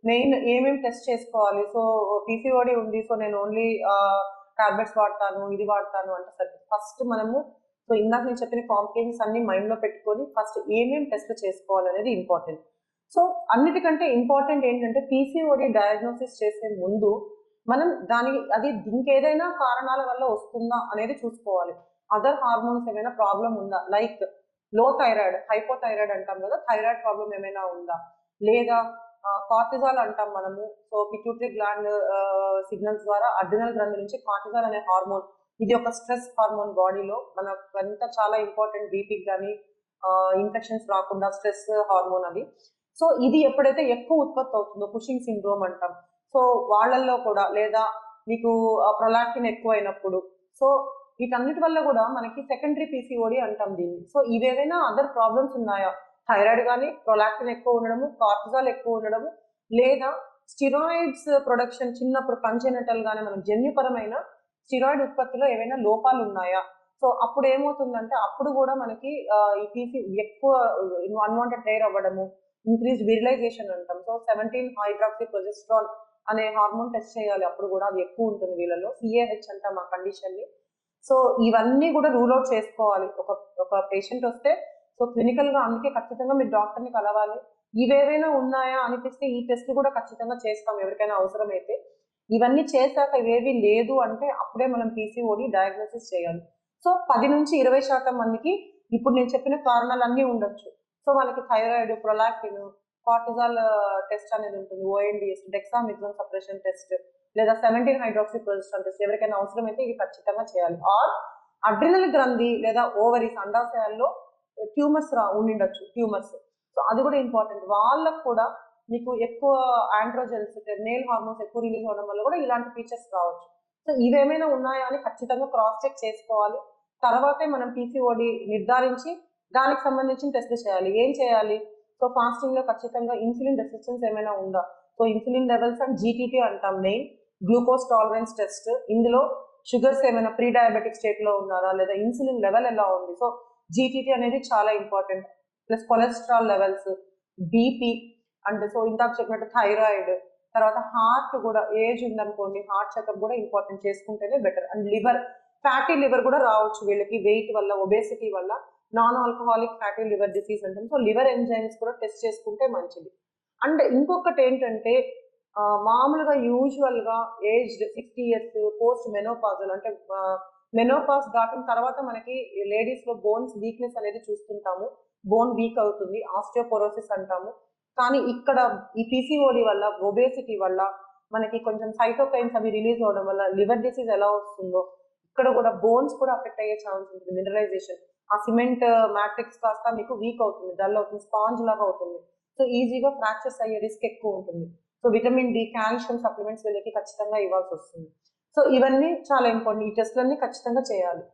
Main ఏమేమి test చేసుకోవాలి. So PCOD ఉంది, సో నేను ఓన్లీ టాబ్లెట్స్ వాడతాను, ఇది వాడతాను అంటే సరే. ఫస్ట్ మనము సో ఇందాక నేను చెప్పిన కాంప్లికేషన్స్ అన్ని మైండ్ లో పెట్టుకొని ఫస్ట్ ఏమేమి టెస్ట్ చేసుకోవాలి అనేది ఇంపార్టెంట్. సో అన్నిటికంటే ఇంపార్టెంట్ ఏంటంటే పీసీఓడి డయాగ్నోసిస్ చేసే ముందు మనం దానికి అది ఇంకేదైనా కారణాల వల్ల వస్తుందా అనేది చూసుకోవాలి. అదర్ హార్మోన్స్ ఏమైనా ప్రాబ్లం ఉందా, లైక్ లో థైరాయిడ్, హైపోథైరాయిడ్ అంటాం కదా, థైరాయిడ్ ప్రాబ్లం ఏమైనా ఉందా, లేదా కార్టిజాల్ అంటాం మనము. సో పిట్యూటరీ గ్లాండ్ సిగ్నల్స్ ద్వారా అడ్రినల్ గ్రంథి నుంచి కార్టిజాల్ అనే హార్మోన్, ఇది ఒక స్ట్రెస్ హార్మోన్ బాడీలో మనకు అంతా చాలా ఇంపార్టెంట్, బీపీకి కానీ ఇన్ఫెక్షన్స్ రాకుండా స్ట్రెస్ హార్మోన్ అది. సో ఇది ఎప్పుడైతే ఎక్కువ ఉత్పత్తి అవుతుందో కుషింగ్ సిండ్రోమ్ అంటాం. సో వాళ్ళల్లో కూడా, లేదా మీకు ప్రొలాక్టిన్ ఎక్కువ అయినప్పుడు, సో వీటన్నిటి వల్ల కూడా మనకి సెకండరీ పీసీఓడి అంటాం దీన్ని. సో ఇవేవైనా అదర్ ప్రాబ్లమ్స్ ఉన్నాయా, థైరాయిడ్ కానీ, ప్రొలాక్టిన్ ఎక్కువ ఉండడము, కార్టిజాల్ ఎక్కువ ఉండడము, లేదా స్టిరాయిడ్స్ ప్రొడక్షన్ చిన్నప్పుడు కంజెనిటల్ గానే మనం జన్యుపరమైన స్టిరాయిడ్ ఉత్పత్తిలో ఏవైనా లోపాలు ఉన్నాయా. సో అప్పుడు ఏమవుతుందంటే అప్పుడు కూడా మనకి ఈ పీసీ ఎక్కువ అన్వాంటెడ్ హెయిర్ అవ్వడము, ఇంక్రీజ్ విరిలైజేషన్ అంటాం. సో 17 హైడ్రాక్సీ ప్రొజెస్ట్రాన్ అనే హార్మోన్ టెస్ట్ చేయాలి, అప్పుడు కూడా అది ఎక్కువ ఉంటుంది వీళ్ళలో, సిఏహెచ్ అంటాం ఆ కండిషన్ ని. సో ఇవన్నీ కూడా రూల్ అవుట్ చేసుకోవాలి ఒక పేషెంట్ వస్తే. సో క్లినికల్ గా అందుకే ఖచ్చితంగా మీరు డాక్టర్ ని కలవాలి. ఇవేవైనా ఉన్నాయా అనిపిస్తే ఈ టెస్ట్ కూడా ఖచ్చితంగా చేస్తాం ఎవరికైనా అవసరమైతే. ఇవన్నీ చేశాక ఇవేవి లేదు అంటే అప్పుడే మనం పీసీఓడి డయాగ్నోసిస్ చేయాలి. సో 10-20% మందికి ఇప్పుడు నేను చెప్పిన కారణాలన్నీ ఉండొచ్చు. సో వాళ్ళకి థైరాయిడ్, ప్రొలాక్టిన్, కార్టిజాల్ టెస్ట్ అనేది ఉంటుంది, ఓఎన్డిఎస్, డెక్సామెథాసోన్ సప్రెషన్ టెస్ట్, లేదా 17 హైడ్రాక్సీ ప్రొజెస్ట్రాన్ టెస్ట్ ఎవరికైనా అవసరమైతే ఇది ఖచ్చితంగా చేయాలి. ఆర్ అడ్రినల్ గ్రంథి లేదా ఓవరీస్ అండాశయాల్లో ట్యూమర్స్ ఉండిండొచ్చు, ట్యూమర్స్. సో అది కూడా ఇంపార్టెంట్. వాళ్ళకు కూడా మీకు ఎక్కువ ఆండ్రోజెన్స్, మేల్ హార్మోన్స్ ఎక్కువ రిలీజ్ అవడం వల్ల కూడా ఇలాంటి ఫీచర్స్ రావచ్చు. సో ఇవేమైనా ఉన్నాయా అని ఖచ్చితంగా క్రాస్ చెక్ చేసుకోవాలి. తర్వాతే మనం పీసీఓడి నిర్ధారించి దానికి సంబంధించిన టెస్ట్ చేయాలి. ఏం చేయాలి? సో ఫాస్టింగ్ లో ఖచ్చితంగా ఇన్సులిన్ రెసిస్టెన్స్ ఏమైనా ఉందా, so insulin levels and GTT అంటాం, మెయిన్ గ్లూకోజ్ టాలరెన్స్ టెస్ట్. ఇందులో షుగర్స్ ఏమైనా ప్రీ డయాబెటిక్ స్టేట్ లో ఉన్నారా, లేదా ఇన్సులిన్ లెవెల్ ఎలా ఉంది. సో జీటీటీ అనేది చాలా important. Plus cholesterol levels, BP and so ఇందాక చెప్పినట్టు థైరాయిడ్. తర్వాత హార్ట్ కూడా, ఏజ్ ఉందనుకోండి హార్ట్ చెకప్ కూడా ఇంపార్టెంట్, చేసుకుంటేనే better. And liver, fatty liver కూడా రావచ్చు వీళ్ళకి వెయిట్ వల్ల, ఒబేసిటీ వల్ల non alcoholic fatty liver disease అంటాం. సో లివర్ ఎంజైమ్స్ కూడా టెస్ట్ చేసుకుంటే మంచిది. అండ్ ఇంకొకటి ఏంటంటే మామూలుగా యూజువల్ గా ఏజ్డ్ 60 ఇయర్స్ పోస్ట్ మెనోపాజల్ అంటే మెనోపాజ్ దాటిన తర్వాత మనకి లేడీస్ లో బోన్స్ వీక్నెస్ అనేది చూస్తుంటాము, బోన్ వీక్ అవుతుంది, ఆస్టియోపోరోసిస్ అంటాము. కానీ ఇక్కడ ఈ పీసీఓడి వల్ల, ఒబేసిటీ వల్ల మనకి కొంచెం సైటోకైన్స్ అవి రిలీజ్ అవడం వల్ల లివర్ డిసీజ్ ఎలా వస్తుందో ఇక్కడ కూడా బోన్స్ కూడా అఫెక్ట్ అయ్యే ఛాన్స్ ఉంటుంది. మినరలైజేషన్, ఆ సిమెంట్ మ్యాట్రిక్స్ కాస్త మీకు వీక్ అవుతుంది, డల్ అవుతుంది, స్పాంజ్ లాగా అవుతుంది. సో ఈజీగా ఫ్రాక్చర్స్ అయ్యే రిస్క్ ఎక్కువ ఉంటుంది. So vitamin D, calcium supplements వీళ్ళకి ఖచ్చితంగా ఇవ్వాల్సి వస్తుంది. సో ఇవన్నీ చాలా ఇంపార్టెంట్, ఈ టెస్ట్లన్నీ ఖచ్చితంగా చేయాలి.